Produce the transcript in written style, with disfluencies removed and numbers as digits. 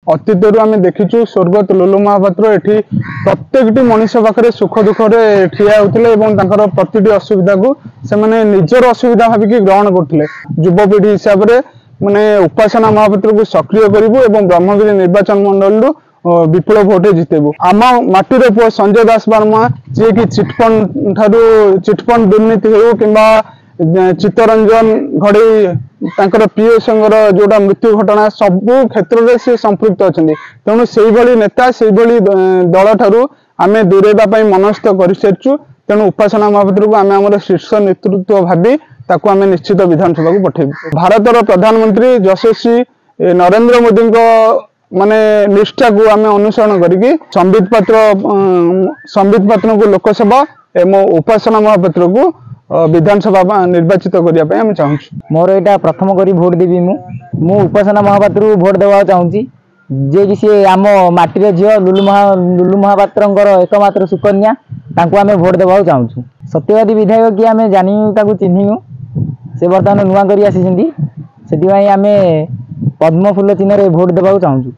अतीतर आम देखीचु स्वर्गत लुलु महापात्र एठी प्रत्येकटी मनीष पाखे सुख दुखे ठिया होते प्रति असुविधा को से निजर असुविधा भाविक ग्रहण करते युवपीढ़ी हिसाब से माने उपासना महापात्र को सक्रिय करूँ ब्रह्मगिरी निर्वाचन मंडल विपुल भोटे जितेबू आम माटीर पुआ संजय दास वर्मा जी कि चिटफंड दुर्नीति हो कि चित्तरंजन घड़ई पीएस जोटा मृत्यु घटना सबू क्षेत्र में सी संपृक्त अच्छा तेणु से नेता से दल ठारू आम दूरेवाई मनस्थ कर सारी तेणु उपासना महापात्र को आम आम शीर्ष नेतृत्व भावी ताकू आम निश्चित विधानसभा को पठेबू। भारतर प्रधानमंत्री यशस्वी नरेंद्र मोदी माने निष्ठा को आम अनुसरण करके संबित पात्र को लोकसभा एवं उपासना महापात्र को विधानसभा निर्वाचित करने चाहूँ। मोर यहाँ प्रथम करी भोट देवी मु उपासना महापात्र को भोट देवा चाहूँगी जे कि सी आम माटीर झील लुलु महापात्र एकमात्र सुकन्या आम भोट देवा चाहूँ। सत्यवादी विधायक कि आम जानी चिन्हनु से बर्तमान नुआ कर आसी से आम पद्म फूल चिन्ह भोट देवा चाहूँ।